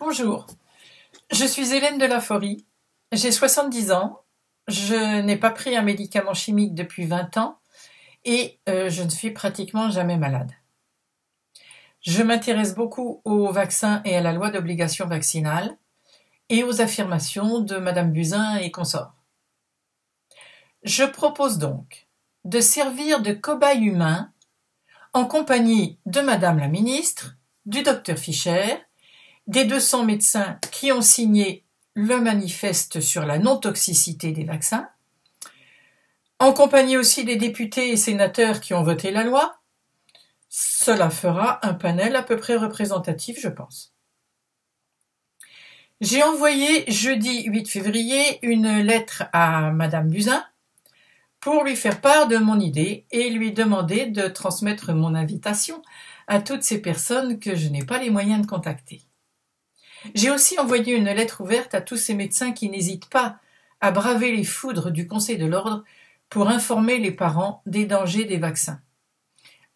Bonjour, je suis Hélène de Laforie, j'ai 70 ans, je n'ai pas pris un médicament chimique depuis 20 ans et je ne suis pratiquement jamais malade. Je m'intéresse beaucoup aux vaccins et à la loi d'obligation vaccinale et aux affirmations de Madame Buzyn et consorts. Je propose donc de servir de cobaye humain en compagnie de Madame la Ministre, du Dr Fischer, des 200 médecins qui ont signé le manifeste sur la non-toxicité des vaccins, en compagnie aussi des députés et sénateurs qui ont voté la loi. Cela fera un panel à peu près représentatif, je pense. J'ai envoyé jeudi 8 février une lettre à Madame Buzyn pour lui faire part de mon idée et lui demander de transmettre mon invitation à toutes ces personnes que je n'ai pas les moyens de contacter. J'ai aussi envoyé une lettre ouverte à tous ces médecins qui n'hésitent pas à braver les foudres du Conseil de l'Ordre pour informer les parents des dangers des vaccins.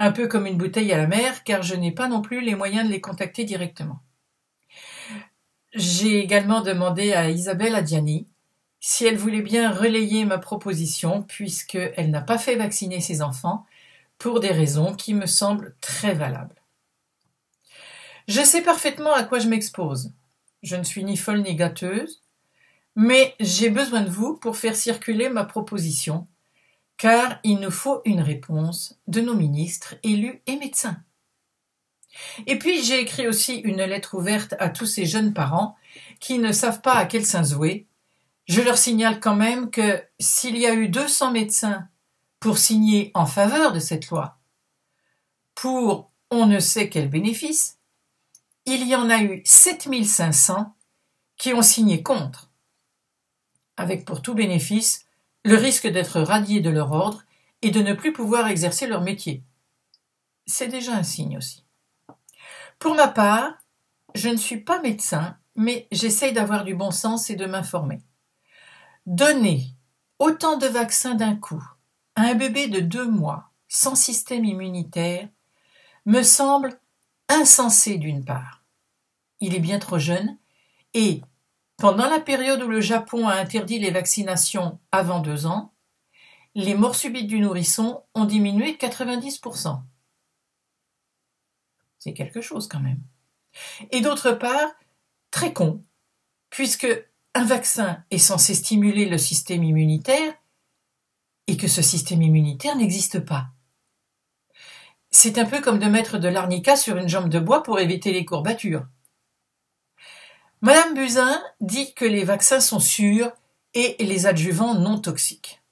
Un peu comme une bouteille à la mer, car je n'ai pas non plus les moyens de les contacter directement. J'ai également demandé à Isabelle Adjani si elle voulait bien relayer ma proposition, puisqu'elle n'a pas fait vacciner ses enfants, pour des raisons qui me semblent très valables. Je sais parfaitement à quoi je m'expose. Je ne suis ni folle ni gâteuse, mais j'ai besoin de vous pour faire circuler ma proposition, car il nous faut une réponse de nos ministres, élus et médecins. Et puis j'ai écrit aussi une lettre ouverte à tous ces jeunes parents qui ne savent pas à quel saint vouer. Je leur signale quand même que s'il y a eu 200 médecins pour signer en faveur de cette loi, pour on ne sait quel bénéfice, il y en a eu 7500 qui ont signé contre, avec pour tout bénéfice le risque d'être radiés de leur ordre et de ne plus pouvoir exercer leur métier. C'est déjà un signe aussi. Pour ma part, je ne suis pas médecin, mais j'essaye d'avoir du bon sens et de m'informer. Donner autant de vaccins d'un coup à un bébé de 2 mois sans système immunitaire me semble insensé d'une part. Il est bien trop jeune et, pendant la période où le Japon a interdit les vaccinations avant 2 ans, les morts subites du nourrisson ont diminué de 90%. C'est quelque chose quand même. Et d'autre part, très con, puisque un vaccin est censé stimuler le système immunitaire et que ce système immunitaire n'existe pas. C'est un peu comme de mettre de l'arnica sur une jambe de bois pour éviter les courbatures. Madame Buzyn dit que les vaccins sont sûrs et les adjuvants non toxiques.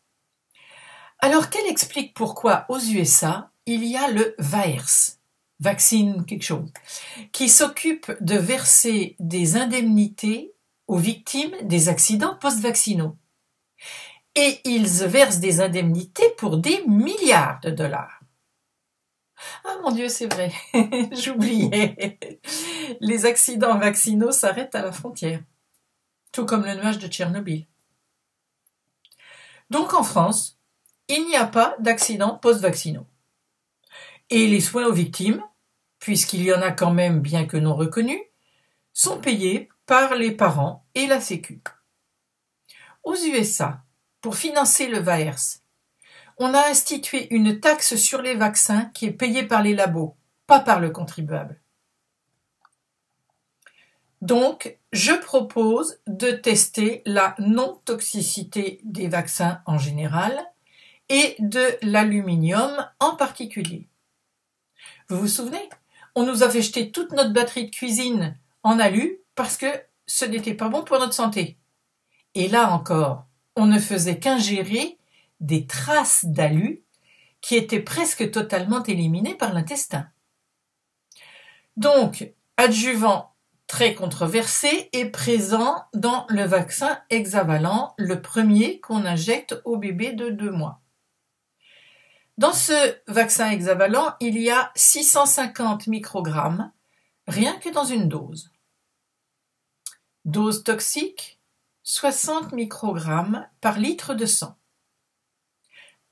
Alors qu'elle explique pourquoi aux USA, il y a le VAERS, vaccine quelque chose, qui s'occupe de verser des indemnités aux victimes des accidents post-vaccinaux. Et ils versent des indemnités pour des milliards de dollars. Ah mon Dieu, c'est vrai, j'oubliais. Les accidents vaccinaux s'arrêtent à la frontière, tout comme le nuage de Tchernobyl. Donc en France, il n'y a pas d'accidents post-vaccinaux. Et les soins aux victimes, puisqu'il y en a quand même bien que non reconnus, sont payés par les parents et la Sécu. Aux USA, pour financer le VAERS, on a institué une taxe sur les vaccins qui est payée par les labos, pas par le contribuable. Donc, je propose de tester la non-toxicité des vaccins en général et de l'aluminium en particulier. Vous vous souvenez ? On nous a fait jeter toute notre batterie de cuisine en alu parce que ce n'était pas bon pour notre santé. Et là encore, on ne faisait qu'ingérer des traces d'alu qui étaient presque totalement éliminées par l'intestin. Donc, adjuvant très controversé est présent dans le vaccin hexavalent, le premier qu'on injecte au bébé de 2 mois. Dans ce vaccin hexavalent, il y a 650 microgrammes, rien que dans une dose. Dose toxique, 60 microgrammes par litre de sang.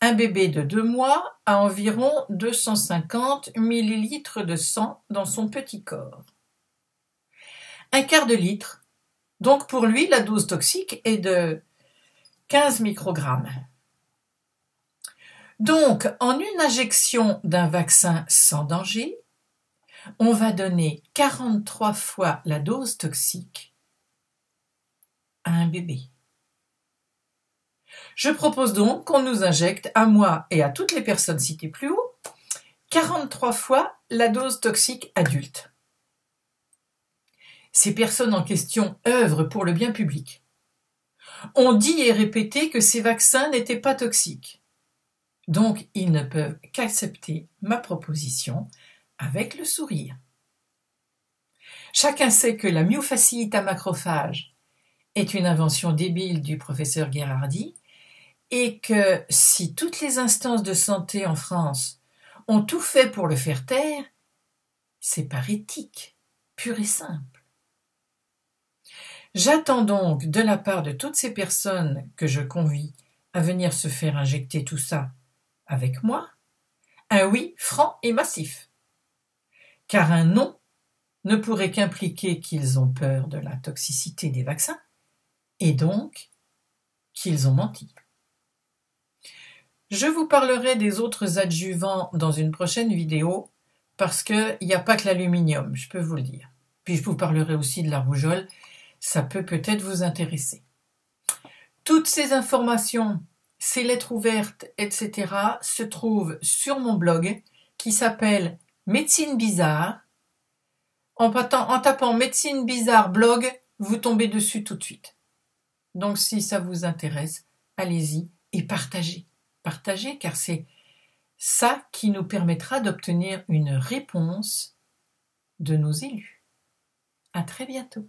Un bébé de 2 mois a environ 250 millilitres de sang dans son petit corps. un quart de litre. Donc pour lui, la dose toxique est de 15 microgrammes. Donc, en une injection d'un vaccin sans danger, on va donner 43 fois la dose toxique à un bébé. Je propose donc qu'on nous injecte, à moi et à toutes les personnes citées plus haut, 43 fois la dose toxique adulte. Ces personnes en question œuvrent pour le bien public. On dit et répété que ces vaccins n'étaient pas toxiques. Donc, ils ne peuvent qu'accepter ma proposition avec le sourire. Chacun sait que la myofasciite à macrophage est une invention débile du professeur Gherardi et que si toutes les instances de santé en France ont tout fait pour le faire taire, c'est par éthique, pure et simple. J'attends donc de la part de toutes ces personnes que je convie à venir se faire injecter tout ça avec moi, un oui franc et massif. Car un non ne pourrait qu'impliquer qu'ils ont peur de la toxicité des vaccins et donc qu'ils ont menti. Je vous parlerai des autres adjuvants dans une prochaine vidéo parce qu'il n'y a pas que l'aluminium, je peux vous le dire. Puis je vous parlerai aussi de la rougeole, ça peut peut-être vous intéresser. Toutes ces informations, ces lettres ouvertes, etc. se trouvent sur mon blog qui s'appelle Médecine Bizarre. En tapant Médecine Bizarre blog, vous tombez dessus tout de suite. Donc si ça vous intéresse, allez-y et partagez. Partagez car c'est ça qui nous permettra d'obtenir une réponse de nos élus. À très bientôt.